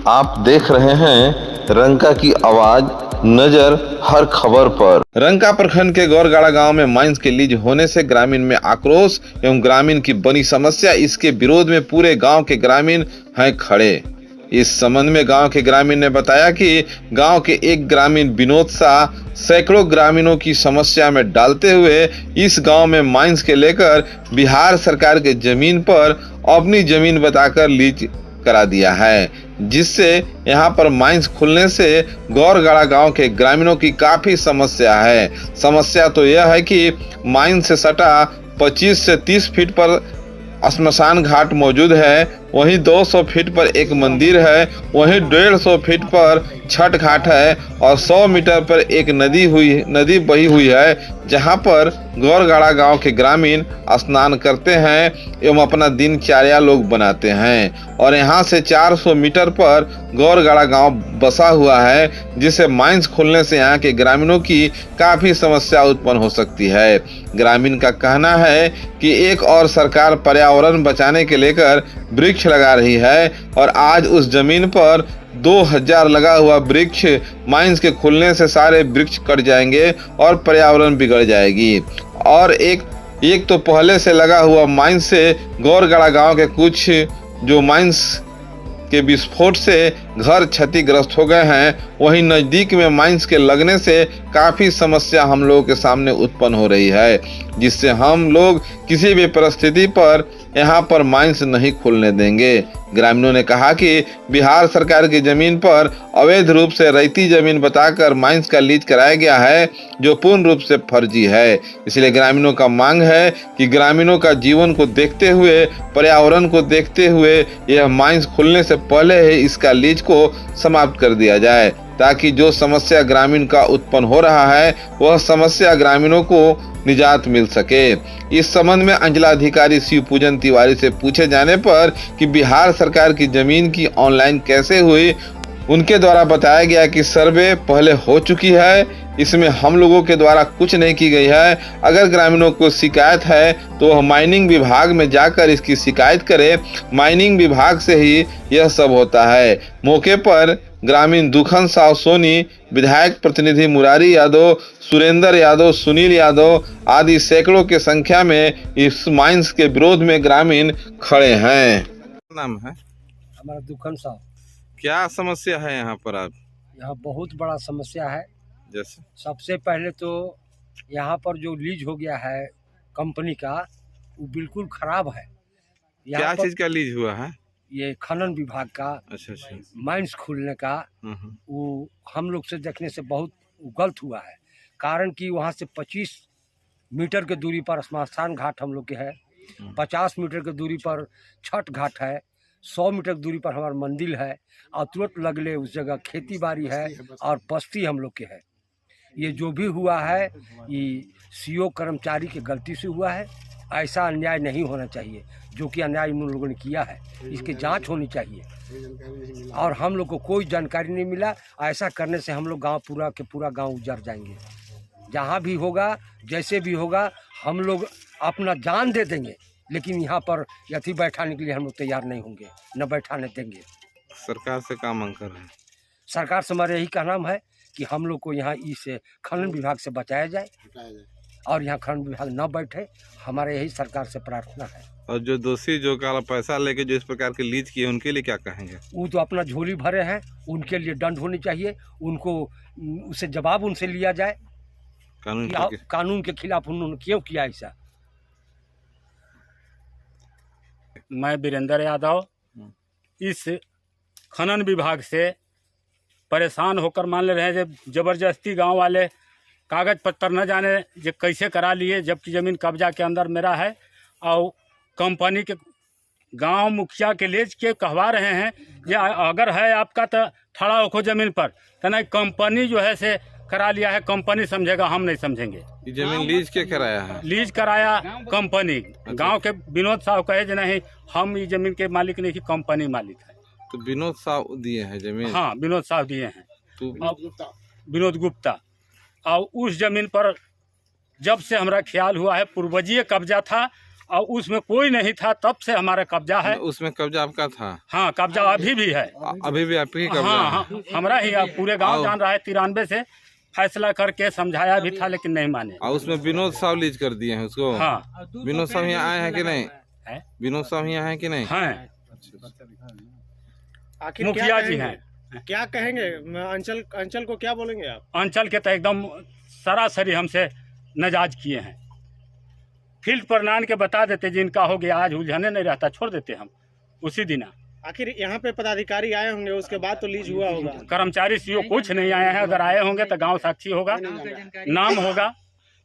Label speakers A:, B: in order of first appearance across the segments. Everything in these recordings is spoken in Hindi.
A: आप देख रहे हैं रंका की आवाज, नजर हर खबर पर। रंका प्रखंड के गौरगाड़ा गांव में माइंस के लीज होने से ग्रामीण में आक्रोश एवं ग्रामीण की बनी समस्या। इसके विरोध में पूरे गांव के ग्रामीण हैं खड़े। इस संबंध में गांव के ग्रामीण ने बताया कि गांव के एक ग्रामीण विनोद शाह सैकड़ों ग्रामीणों की समस्या में डालते हुए इस गांव में माइंस के लेकर बिहार सरकार के जमीन पर अपनी जमीन बताकर लीज करा दिया है, जिससे यहां पर माइंस खुलने से गौरगाड़ा गांव के ग्रामीणों की काफी समस्या है। समस्या तो यह है कि माइंस से सटा 25 से 30 फीट पर श्मशान घाट मौजूद है, वहीं 200 फीट पर एक मंदिर है, वहीं 150 फीट पर छठ घाट है और 100 मीटर पर एक नदी बही हुई है, जहां पर गौरगाड़ा गांव के ग्रामीण स्नान करते हैं एवं अपना दिनचर्या लोग बनाते हैं। और यहां से 400 मीटर पर गौरगाड़ा गांव बसा हुआ है, जिसे माइंस खुलने से यहां के ग्रामीणों की काफी समस्या उत्पन्न हो सकती है। ग्रामीण का कहना है कि एक और सरकार पर्यावरण बचाने के लेकर वृक्ष लगा रही है और आज उस जमीन पर 2000 लगा हुआ वृक्ष माइंस के खुलने से सारे वृक्ष कट जाएंगे और पर्यावरण बिगड़ जाएगी। और एक तो पहले से लगा हुआ माइंस से गौरगाड़ा गांव के कुछ जो माइंस के विस्फोट से घर क्षतिग्रस्त हो गए हैं, वहीं नजदीक में माइंस के लगने से काफी समस्या हम लोगों के सामने उत्पन्न हो रही है, जिससे हम लोग किसी भी परिस्थिति पर यहाँ पर माइंस नहीं खुलने देंगे। ग्रामीणों ने कहा कि बिहार सरकार की जमीन पर अवैध रूप से रैयती जमीन बताकर माइंस का लीज कराया गया है, जो पूर्ण रूप से फर्जी है। इसलिए ग्रामीणों का मांग है कि ग्रामीणों का जीवन को देखते हुए, पर्यावरण को देखते हुए यह माइंस खुलने से पहले ही इसका लीज को समाप्त कर दिया जाए, ताकि जो समस्या ग्रामीण का उत्पन्न हो रहा है वह समस्या ग्रामीणों को निजात मिल सके। इस संबंध में अंचलाधिकारी शिव पूजन तिवारी से पूछे जाने पर कि बिहार सरकार की जमीन की ऑनलाइन कैसे हुई, उनके द्वारा बताया गया कि सर्वे पहले हो चुकी है, इसमें हम लोगों के द्वारा कुछ नहीं की गई है। अगर ग्रामीणों को शिकायत है तो वह माइनिंग विभाग में जाकर इसकी शिकायत करे, माइनिंग विभाग से ही यह सब होता है। मौके पर ग्रामीण दुखन साव सोनी, विधायक प्रतिनिधि मुरारी यादव, सुरेंद्र यादव, सुनील यादव आदि सैकड़ों के संख्या में इस माइंस के विरोध में ग्रामीण खड़े हैं। नाम है
B: हमारा दुखन साहब।
A: क्या समस्या है यहाँ पर? आप
B: यहाँ बहुत बड़ा समस्या है।
A: जैसे
B: सबसे पहले तो यहाँ पर जो लीज हो गया है कंपनी का, वो बिल्कुल खराब है।
A: क्या चीज का लीज हुआ है?
B: ये खनन विभाग का।
A: अच्छा।
B: माइंस खुलने का वो हम लोग से देखने से बहुत गलत हुआ है। कारण कि वहाँ से 25 मीटर के दूरी पर श्मशान घाट हम लोग के है, 50 मीटर के दूरी पर छठ घाट है, 100 मीटर की दूरी पर हमारा मंदिर है और तुरंत लगले उस जगह खेती बाड़ी है और बस्ती हम लोग के है। ये जो भी हुआ है ये सीओ कर्मचारी की गलती से हुआ है। ऐसा अन्याय नहीं होना चाहिए, जो कि अन्याय उन लोगों ने किया है, इसकी जांच होनी चाहिए। और हम लोग को कोई जानकारी नहीं मिला। ऐसा करने से हम लोग गांव पूरा के पूरा गांव उजड़ जाएंगे। जहां भी होगा, जैसे भी होगा, हम लोग अपना जान दे देंगे, लेकिन यहाँ पर यथी बैठाने के लिए हम लोग तैयार नहीं होंगे, न बैठाने देंगे।
A: सरकार से क्या मांग कर रहे हैं?
B: सरकार से हमारा यही कहना है कि हम लोग को यहाँ इस खनन विभाग से बचाया जाए और यहाँ खनन विभाग न बैठे, हमारे यही सरकार से प्रार्थना है।
A: और जो दोषी जो काला पैसा लेके जो इस प्रकार के लीज किए, उनके लिए क्या कहेंगे?
B: वो तो अपना झोली भरे हैं, उनके लिए दंड होनी चाहिए, उनको उससे जवाब उनसे लिया जाए। कानून के खिलाफ उन्होंने क्यों किया ऐसा?
C: मैं वीरेंद्र यादव इस खनन विभाग से परेशान होकर मान ले रहे हैं, जब जबरदस्ती गांव वाले कागज पत्तर न जाने जो कैसे करा लिए, जबकि ज़मीन कब्जा के अंदर मेरा है। और कंपनी के गांव मुखिया के लेज के कहवा रहे हैं ये अगर है आपका तो ठड़ा होखो ज़मीन पर, तो नहीं कंपनी जो है से करा लिया है, कंपनी समझेगा, हम नहीं समझेंगे।
A: ये जमीन लीज के कराया है?
C: लीज कराया कंपनी। गांव के विनोद साहब कहे जो नहीं हम ये जमीन के मालिक नहीं, कंपनी मालिक है।
A: तो विनोद साहब दिए हैं जमीन?
C: हाँ, विनोद साहब दिए हैं।
A: तो
C: विनोद गुप्ता। और उस जमीन पर जब से हमारा ख्याल हुआ है पूर्वजीय कब्जा था और उसमें कोई नहीं था, तब से हमारा कब्जा है।
A: उसमें कब्जा आपका था?
C: हाँ, कब्जा अभी भी है।
A: अभी भी आपकी कब्जा
C: हाँ
A: है?
C: हाँ, हमारा ही। अब पूरे गांव जान रहा है। 93 से फैसला करके समझाया भी था, लेकिन नहीं माने।
A: और उसमें विनोद साहब लीज कर दिए हैं उसको?
C: हाँ।
A: विनोद साहब यहाँ आए हैं कि नहीं?
C: है?
A: विनोद साहब यहाँ हैं कि नहीं?
C: हैं,
D: आखिर
C: मुखिया जी हैं।
D: क्या कहेंगे? अंचल को क्या बोलेंगे आप?
C: अंचल के तो एकदम सरासरी हमसे नजाज किए हैं। फील्ड पर नान के बता देते जिनका हो गया, आज उलझने नहीं रहता, छोड़ देते हम उसी दिन।
D: आखिर यहाँ पे पदाधिकारी आए होंगे, उसके बाद तो लीज हुआ होगा।
C: कर्मचारी सीओ कुछ नहीं आए हैं। अगर आए होंगे तो गांव साक्षी होगा, नाम होगा।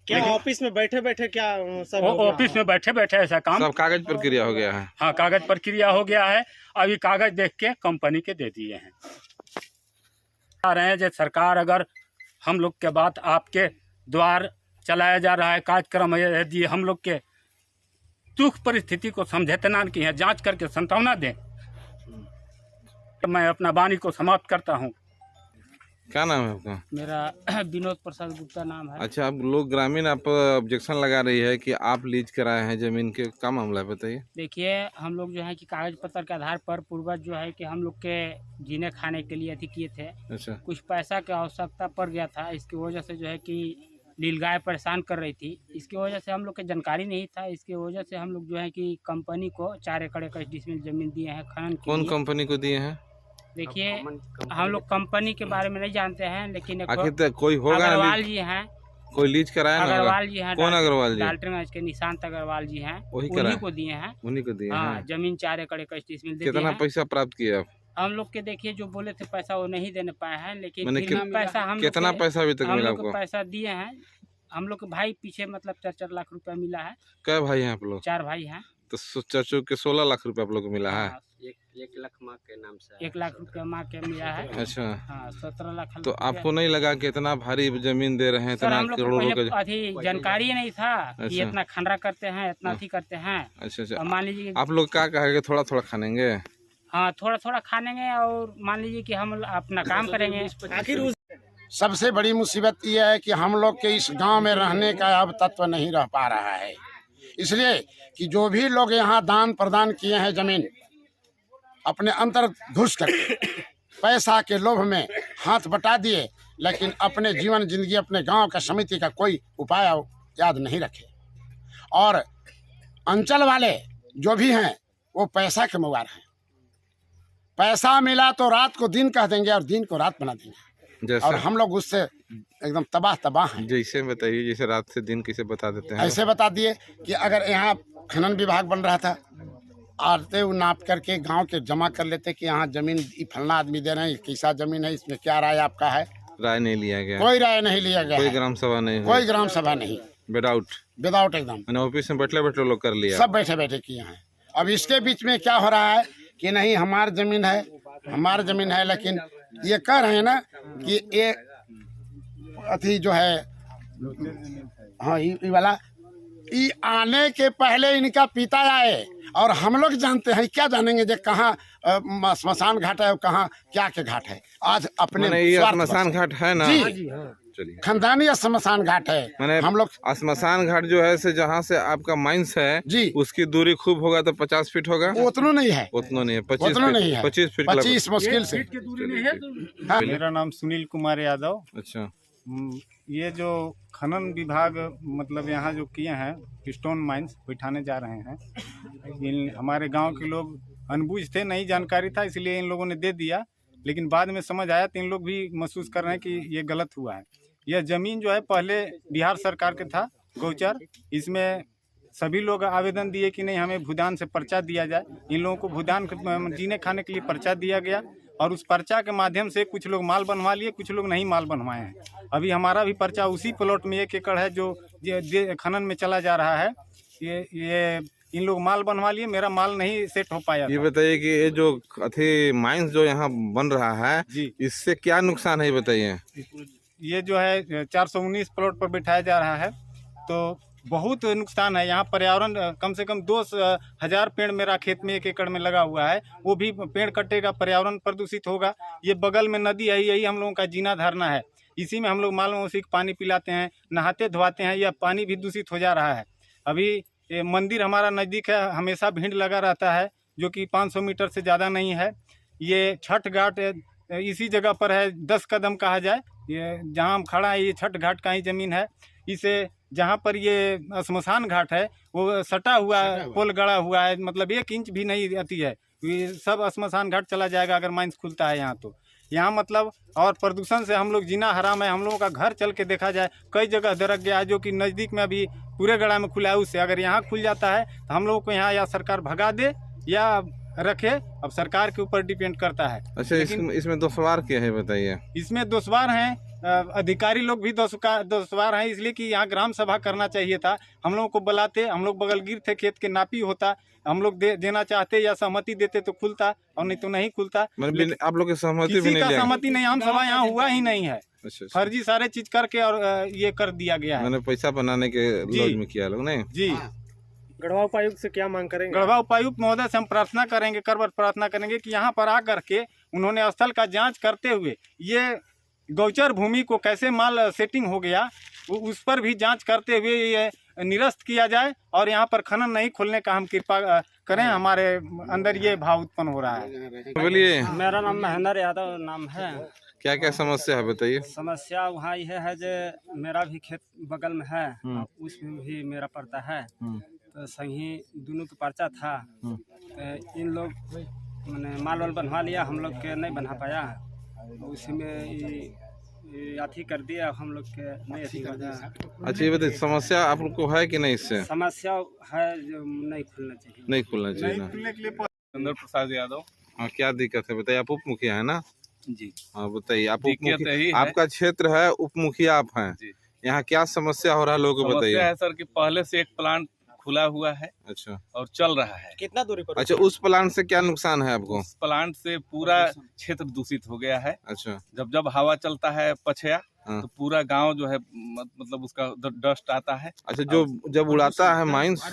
D: क्या ऑफिस में बैठे बैठे क्या सब
C: वो ऑफिस में बैठे बैठे ऐसा काम।
A: सब कागज प्रक्रिया हो गया है?
C: हाँ, कागज प्रक्रिया हो गया है। अभी कागज देख के कंपनी के दे दिए हैं। आ रहे हैं जो सरकार अगर हम लोग के बात आपके द्वार चलाया जा रहा है कार्यक्रम, यदि हम लोग के दुख परिस्थिति को समझे तना की है, जांच करके संतावना दें। मैं अपना वाणी को समाप्त करता हूँ।
A: क्या नाम है आपका?
E: मेरा विनोद प्रसाद गुप्ता नाम है।
A: अच्छा, आप लोग ग्रामीण आप ऑब्जेक्शन लगा रही है कि आप लीज कराए हैं जमीन के, क्या मामला है बताइए?
E: देखिए, हम लोग जो है कि कागज पत्र के आधार पर पूर्वज जो है कि हम लोग के जीने खाने के लिए अति किए थे।
A: अच्छा।
E: कुछ पैसा की आवश्यकता पड़ गया था, इसकी वजह से जो है कि नीलगाय परेशान कर रही थी। इसकी वजह से हम लोग के जानकारी नहीं था। इसकी वजह से हम लोग जो है कि कंपनी को 4 एकड़ 21 डिसमिल जमीन दिए हैं खनन के
A: कौन
E: लिए।
A: कंपनी को दिए हैं?
E: देखिए, हम लोग कंपनी के बारे में नहीं जानते हैं, लेकिन एक
A: आखिर तो कोई होगा ना
E: अग्रवाल जी हैं।
A: कोई लीज कराया ना होगा?
E: अग्रवाल जी हैं।
A: कौन अग्रवाल जी?
E: डाल्टनगंज के निशांत अग्रवाल जी हैं।
A: वही
E: उन्हीं को दिए हैं।
A: उन्हीं को दिए
E: हाँ,
A: हैं।
E: जमीन 4 एकड़ 21 डिसमिल दे
A: कितना
E: दिए हैं।
A: पैसा प्राप्त किया आप?
E: हम लोग के देखिए जो बोले थे पैसा वो नहीं देने पाए हैं, लेकिन
A: मैंने
E: फिर भी पैसा हम लोग
A: कितना
E: के-
A: पैसा अभी तक
E: हम
A: मिला
E: लोग को
A: आपको?
E: पैसा दिए हैं। हम लोग के भाई पीछे मतलब 4-4 लाख रुपया मिला है।
A: क्या भाई हैं आप लोग?
E: 4 भाई हैं।
A: तो चाचू के 16 लाख रुपए आप लोग को मिला है?
E: हाँ,
B: 1 लाख माँ के नाम से
E: 1 लाख रुपया माँ के मिला है।
A: अच्छा।
E: हाँ, 17 लाख
A: तो
E: रुपया।
A: आपको नहीं लगा कि इतना भारी जमीन दे रहे हैं,
E: सर,
A: इतना
E: हम लोग को
A: करोड़ों
E: पहले
A: का?
E: अथी जानकारी नहीं था कि
A: अच्छा।
E: इतना खंडरा करते हैं, इतना अथी करते हैं।
A: अच्छा
E: और
A: अच्छा।
E: मान लीजिए
A: आप लोग क्या कहेंगे, थोड़ा थोड़ा खानेंगे?
E: हाँ, थोड़ा थोड़ा खानेंगे और मान लीजिए कि हम अपना काम करेंगे।
D: आखिर उस
F: सबसे बड़ी मुसीबत ये है कि हम लोग के इस गांव में रहने का अब तत्व नहीं रह पा रहा है। इसलिए कि जो भी लोग यहाँ दान प्रदान किए हैं जमीन, अपने अंतर घुस करके पैसा के लोभ में हाथ बटा दिए, लेकिन अपने जीवन जिंदगी अपने गांव का समिति का कोई उपाय याद नहीं रखे। और अंचल वाले जो भी हैं वो पैसा के मुगार हैं। पैसा मिला तो रात को दिन कह देंगे और दिन को रात बना देंगे। और
A: जैसे
F: हम लोग उससे एकदम तबाह हैं।
A: जैसे बताइए, जैसे रात से दिन कैसे बता देते हैं?
F: ऐसे बता दिए कि अगर यहाँ खनन विभाग बन रहा था, आते वो नाप करके गांव के जमा कर लेते कि यहाँ जमीन फलना आदमी दे रहे हैं, कैसा जमीन है, इसमें क्या राय आपका है।
A: राय नहीं लिया गया?
F: कोई राय नहीं लिया गया
A: कोई
F: है।
A: ग्राम सभा नहीं हुई?
F: कोई ग्राम सभा नहीं, विदाउट एकदम
A: मैंने ऑफिस में बैठे बैठे लोग कर लिया?
F: सब बैठे बैठे किए हैं। अब इसके बीच में क्या हो रहा है कि नहीं हमारी जमीन है, लेकिन ये कह रहे हैं ना कि ये अथी जो है, हाँ ये वाला, ये आने के पहले इनका पिता आए और हम लोग जानते हैं, क्या जानेंगे जो कहाँ स्मशान घाट है और कहाँ क्या के घाट है। आज अपने
A: मैंने ये
F: स्वार्थ
A: स्मशान घाट है ना?
F: जी,
A: चलिए।
F: खानदानी स्मशान घाट है।
A: मैंने
F: हम लोग
A: स्मशान घाट जो है से जहाँ से आपका माइंस है
F: जी,
A: उसकी दूरी खूब होगा तो 50 फीट होगा?
F: उतना नहीं है,
A: उतना नहीं है, 25
F: उतना
A: फीट?
F: नहीं है,
A: 25 फीट
F: 25 मुश्किल से। हाँ।
C: मेरा नाम सुनील कुमार यादव।
A: अच्छा।
C: ये जो खनन विभाग मतलब यहाँ जो किए हैं स्टोन माइंस बैठाने जा रहे हैं, इन हमारे गांव के लोग अनबूझ थे, नहीं जानकारी था, इसलिए इन लोगों ने दे दिया। लेकिन बाद में समझ आया तो इन लोग भी महसूस कर रहे हैं कि ये गलत हुआ है। यह ज़मीन जो है पहले बिहार सरकार के था गौचर, इसमें सभी लोग आवेदन दिए कि नहीं हमें भूदान से पर्चा दिया जाए। इन लोगों को भूदान जीने खाने के लिए पर्चा दिया गया और उस पर्चा के माध्यम से कुछ लोग माल बनवा लिए, कुछ लोग नहीं माल बनवाए हैं। अभी हमारा भी पर्चा उसी प्लॉट में 1 एकड़ है जो खनन में चला जा रहा है। ये इन लोग माल बनवा लिए, मेरा माल नहीं सेट हो पाया।
A: ये बताइए कि ये जो अथी माइंस जो यहाँ बन रहा है
C: जी,
A: इससे क्या नुकसान है, ये बताइए।
C: ये जो है 419 प्लॉट पर बिठाया जा रहा है तो बहुत नुकसान है। यहाँ पर्यावरण कम से कम 2000 पेड़ मेरा खेत में 1 एकड़ में लगा हुआ है, वो भी पेड़ कटेगा, पर्यावरण प्रदूषित होगा। ये बगल में नदी है, यही हम लोगों का जीना धारणा है। इसी में हम लोग माल मवेशी को पानी पिलाते हैं, नहाते धोवाते हैं, यह पानी भी दूषित हो जा रहा है। अभी
D: ये मंदिर हमारा नज़दीक है, हमेशा भीड़ लगा रहता है, जो कि 500 मीटर से ज़्यादा नहीं है। ये छठ घाट इसी जगह पर है, 10 कदम कहा जाए, ये जहाँ हम खड़ा है ये छठ घाट का ही ज़मीन है। इसे जहाँ पर ये श्मशान घाट है वो सटा हुआ पोल गड़ा हुआ है, मतलब 1 इंच भी नहीं आती है, ये सब श्मशान घाट चला जाएगा अगर माइंस खुलता है यहाँ। तो यहाँ मतलब और प्रदूषण से हम लोग जीना हराम है। हम लोगों का घर चल के देखा जाए कई जगह दरक गया है, जो कि नज़दीक में अभी पूरे गड़ा में खुला है। उससे अगर यहाँ खुल जाता है तो हम लोगों को यहाँ या सरकार भगा दे या रखे, अब सरकार के ऊपर डिपेंड करता है।
A: अच्छा, इसमें दुश्वार क्या है बताइए?
D: इसमें दुश्वार हैं, अधिकारी लोग भी दुश्वार हैं, इसलिए कि यहाँ ग्राम सभा करना चाहिए था। हम लोगों को बुलाते, हम लोग बगलगिर थे, खेत के नापी होता, हम लोग देना चाहते या सहमति देते तो खुलता, और नहीं तो नहीं खुलता।
A: आप लोग की सहमति भी
D: किसी
A: नहीं
D: का
A: लिया?
D: सहमति नहीं, आम सभा यहाँ हुआ ही नहीं है।
A: अच्छा,
D: फर्जी सारे चीज करके और ये कर दिया गया है।
A: मैंने पैसा बनाने के लॉज में किया लोग नहीं
D: जी। गढ़वा उपायुक्त से क्या मांग करेंगे? गढ़वा उपायुक्त महोदय से हम प्रार्थना करेंगे, करवर प्रार्थना करेंगे कि यहाँ पर आकर के उन्होंने स्थल का जांच करते हुए ये गौचर भूमि को कैसे माल सेटिंग हो गया उस पर भी जांच करते हुए ये निरस्त किया जाए, और यहाँ पर खनन नहीं खोलने का हम कृपा करें। हमारे अंदर ये भाव उत्पन्न हो रहा है।
A: बोलिए।
G: मेरा नाम महेंद्र यादव नाम है।
A: क्या क्या समस्या है बताइए?
G: समस्या वहाँ यह है जो मेरा भी खेत बगल में है, उसमें भी मेरा पड़ता है, तो संगी दोनों के पर्चा था। तो इन लोग मैंने माल वाल बनवा लिया, हम लोग के नहीं बना पाया, उसी में अथी कर दिया, हम लोग के नहीं अथी कर दिया।
A: अच्छा, ये बताइए समस्या आप लोग को है कि नहीं? इससे
G: समस्या है जो नहीं खुलना चाहिए।
A: नहीं खुलना चाहिए ना?
H: चंद्र प्रसाद यादव।
A: हाँ, क्या दिक्कत है बताइए? आप उप मुखिया है ना?
H: जी।
A: हाँ बताइए, आप उप
H: दिक्कत यही
A: मुखिया,
H: है।
A: आपका क्षेत्र है, उप मुखिया आप हैं, यहाँ क्या समस्या हो रहा है लोगों को
H: समस्या
A: बताइए?
H: है सर कि पहले से एक प्लांट खुला हुआ है
A: अच्छा,
H: और चल रहा है।
D: कितना दूरी पर?
A: अच्छा, उस प्लांट से क्या नुकसान है आपको?
H: उस प्लांट से पूरा क्षेत्र दूषित हो गया है।
A: अच्छा,
H: जब हवा चलता है पछया,
A: हाँ।
H: तो पूरा गांव जो है मतलब उसका डस्ट आता है।
A: अच्छा, जो जब उड़ाता है माइंस,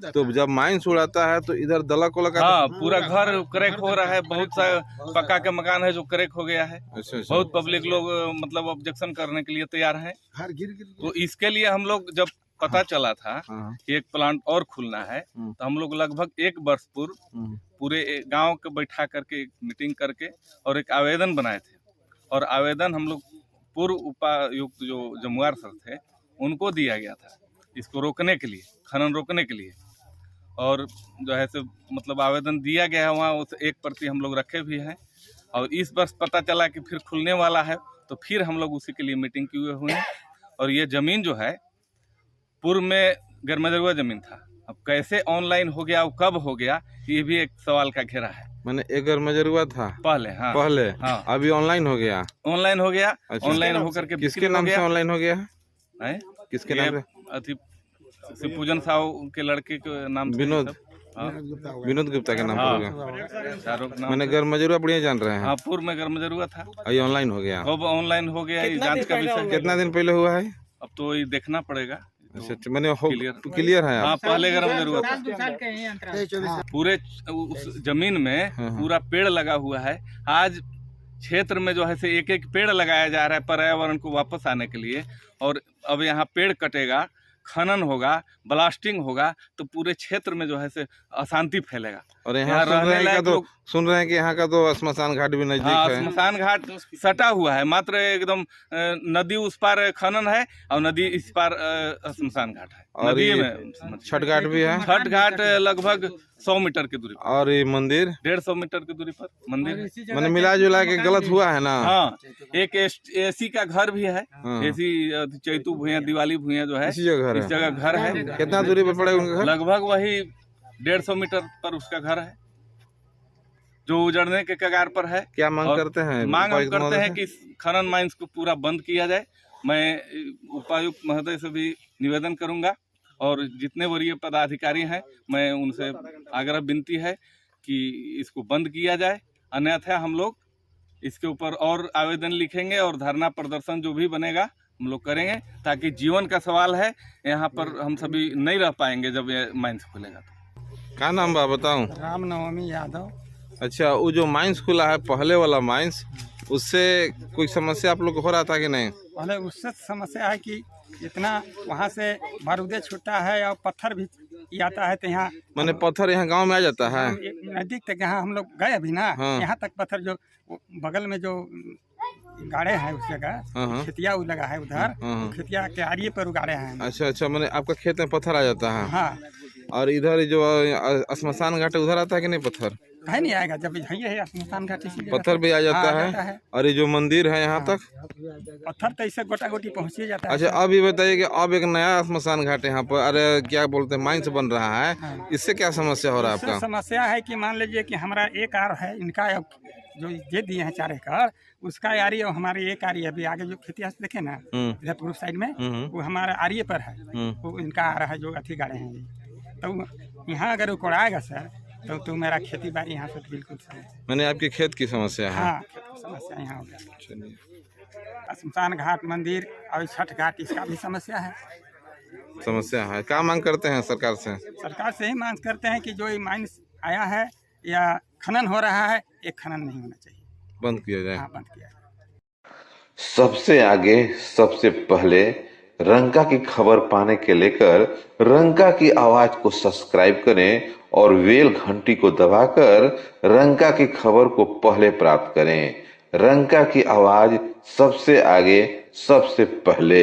A: तो जब माइंस उड़ाता है तो इधर दलक वलक
H: हाँ, पूरा घर क्रैक हो रहा है। बहुत सा पक्का के मकान है जो क्रैक हो गया है।
A: अच्छा,
H: बहुत पब्लिक लोग मतलब ऑब्जेक्शन करने के लिए तैयार है। तो इसके लिए हम लोग जब पता चला था
A: हाँ,
H: कि एक प्लांट और खुलना है, तो हम लोग लगभग 1 वर्ष पूर्व पूरे गांव को बैठा करके एक मीटिंग करके और एक आवेदन बनाए थे, और आवेदन हम लोग पूर्व उपायुक्त जो जमुआर सर थे उनको दिया गया था इसको रोकने के लिए, खनन रोकने के लिए। और जो है से मतलब आवेदन दिया गया है, वहाँ उस 1 प्रति हम लोग रखे भी हैं। और इस वर्ष पता चला कि फिर खुलने वाला है, तो फिर हम लोग उसी के लिए मीटिंग किए हुए हैं। और ये ज़मीन जो है पूर्व में गरमजरुआ ज़मीन था, अब कैसे ऑनलाइन हो गया, वो कब हो गया, ये भी एक सवाल का घेरा है।
A: मैंने एक गरमजरुआ था
H: पहले, हाँ
A: पहले,
H: हाँ,
A: अभी ऑनलाइन हो गया।
H: ऑनलाइन हो गया।
A: अच्छा।
H: ऑनलाइन होकर के
A: किसके नाम से ऑनलाइन हो गया है? किसके नाम से?
H: अति पूजन साहू के लड़के के नाम से।
A: विनोद,
H: हाँ।
A: विनोद गुप्ता के नाम
H: हाँ।
A: पर हो गया।
H: शाहरुख नाम।
A: मैंने गरमजरुआ बढ़िया जान रहे हैं।
H: हाँ, पूर्व में गरमजरुआ था,
A: अभी ऑनलाइन हो गया।
H: अब ऑनलाइन हो गया। ये जांच का विषय है।
A: कितना दिन पहले हुआ है?
H: अब तो ये देखना पड़ेगा।
A: अच्छा, मैंने
H: क्लियर
A: है।
H: हाँ, पहले गरमजरुआ था। पूरे उस जमीन में पूरा पेड़ लगा हुआ है। आज क्षेत्र में जो है से एक पेड़ लगाया जा रहा है पर्यावरण को वापस आने के लिए, और अब यहाँ पेड़ कटेगा, खनन होगा, ब्लास्टिंग होगा, तो पूरे क्षेत्र में जो है से अशांति फैलेगा।
A: और यहाँ सुन रहे हैं कि यहाँ का तो श्मशान घाट भी नजदीक
H: हाँ,
A: है।
H: श्मशान घाट सटा हुआ है, मात्र एकदम नदी उस पार खनन है और नदी इस पार श्मशान घाट है।
A: और
H: नदी
A: ये
H: में
A: छठ घाट भी है।
H: छठ घाट लगभग 100 मीटर की दूरी पर,
A: और ये मंदिर
H: 150 मीटर की दूरी पर मंदिर है।
A: मैंने मिला जुला के गलत हुआ है ना?
H: हाँ, एक एसी का घर भी है।
A: हाँ।
H: एसी चैतू भुइयां, दिवाली भुइयां जो है,
A: इसी जगह
H: इस जगह घर है।
A: कितना दूरी पर पड़ेगा उनका घर?
H: लगभग वही 150 मीटर पर उसका घर है, जो उजड़ने के कगार पर है।
A: क्या मांग करते हैं?
H: मांग हम करते हैं कि खनन माइंस को पूरा बंद किया जाए। मैं उपायुक्त महोदय से भी निवेदन करूंगा, और जितने वरीय पदाधिकारी हैं मैं उनसे आग्रह विनती है कि इसको बंद किया जाए, अन्यथा हम लोग इसके ऊपर और आवेदन लिखेंगे और धरना प्रदर्शन जो भी बनेगा हम लोग करेंगे, ताकि जीवन का सवाल है, यहाँ पर हम सभी नहीं रह पाएंगे जब ये माइंस खुलेगा। तो
A: क्या नाम बा बताऊं?
G: रामनवमी यादव।
A: अच्छा, वो जो माइंस खुला है पहले वाला माइंस, उससे कोई समस्या आप लोग को हो रहा था कि नहीं?
G: पहले उससे समस्या है कि इतना वहाँ से बारूदे छूटा है और पत्थर भी
D: ये आता है तो यहाँ
A: मैंने पत्थर यहाँ गांव में आ जाता है।
D: नजदीक तक यहाँ हम लोग गए अभी ना,
A: हाँ।
D: यहाँ तक पत्थर जो बगल में जो गाड़े हैं उस जगह
A: हाँ।
D: खेतिया लगा है उधर,
A: हाँ।
D: खेतिया के आरिये पर उगाड़े हैं।
A: अच्छा अच्छा, मैंने आपका खेत में पत्थर आ जाता है।
D: हाँ,
A: और इधर जो श्मशान घाट है उधर आता है कि नहीं पत्थर?
D: कहीं नहीं आएगा, जब यही है श्मशान घाट इसीलिए
A: पत्थर भी आ जाता
D: हाँ,
A: है। और ये जो मंदिर है यहाँ तक
D: पत्थर तो इससे गोटा गोटी पहुँच ही जाता है।
A: अच्छा, अब ये बताइए कि अब एक नया श्मशान घाट यहाँ पर, अरे क्या बोलते हैं, माइंस बन रहा है, इससे क्या समस्या हो रहा है
D: इससे
A: आपका?
D: समस्या है कि मान लीजिए कि हमारा एक आर है, इनका अब जो दे दिए हैं 4 एकड़, उसका आरी और हमारी एक आरी अभी आगे जो खेती देखे ना इधर पूर्व साइड में, वो हमारा आरिये पर है, वो इनका आ रहा है जो अथी गाड़े हैं। तो यहाँ अगर उकोड़ाएगा सर तो मेरा खेती बाड़ी यहाँ से बिल्कुल
A: मैंने आपके खेत की समस्या है।
D: हाँ, खेत की समस्या यहाँ हो गया। श्मशान घाट, मंदिर और छठ घाट, इसका भी समस्या है।
A: समस्या है, क्या मांग करते हैं सरकार से?
D: सरकार से ही मांग करते हैं कि जो ये माइंस आया है या खनन हो रहा है, ये खनन नहीं होना चाहिए,
A: बंद किया जाए।
D: हाँ, बंद किया जाए।
A: सबसे आगे सबसे पहले रंका की खबर पाने के लेकर रंका की आवाज को सब्सक्राइब करें और बेल घंटी को दबाकर रंका की खबर को पहले प्राप्त करें। रंका की आवाज सबसे आगे सबसे पहले।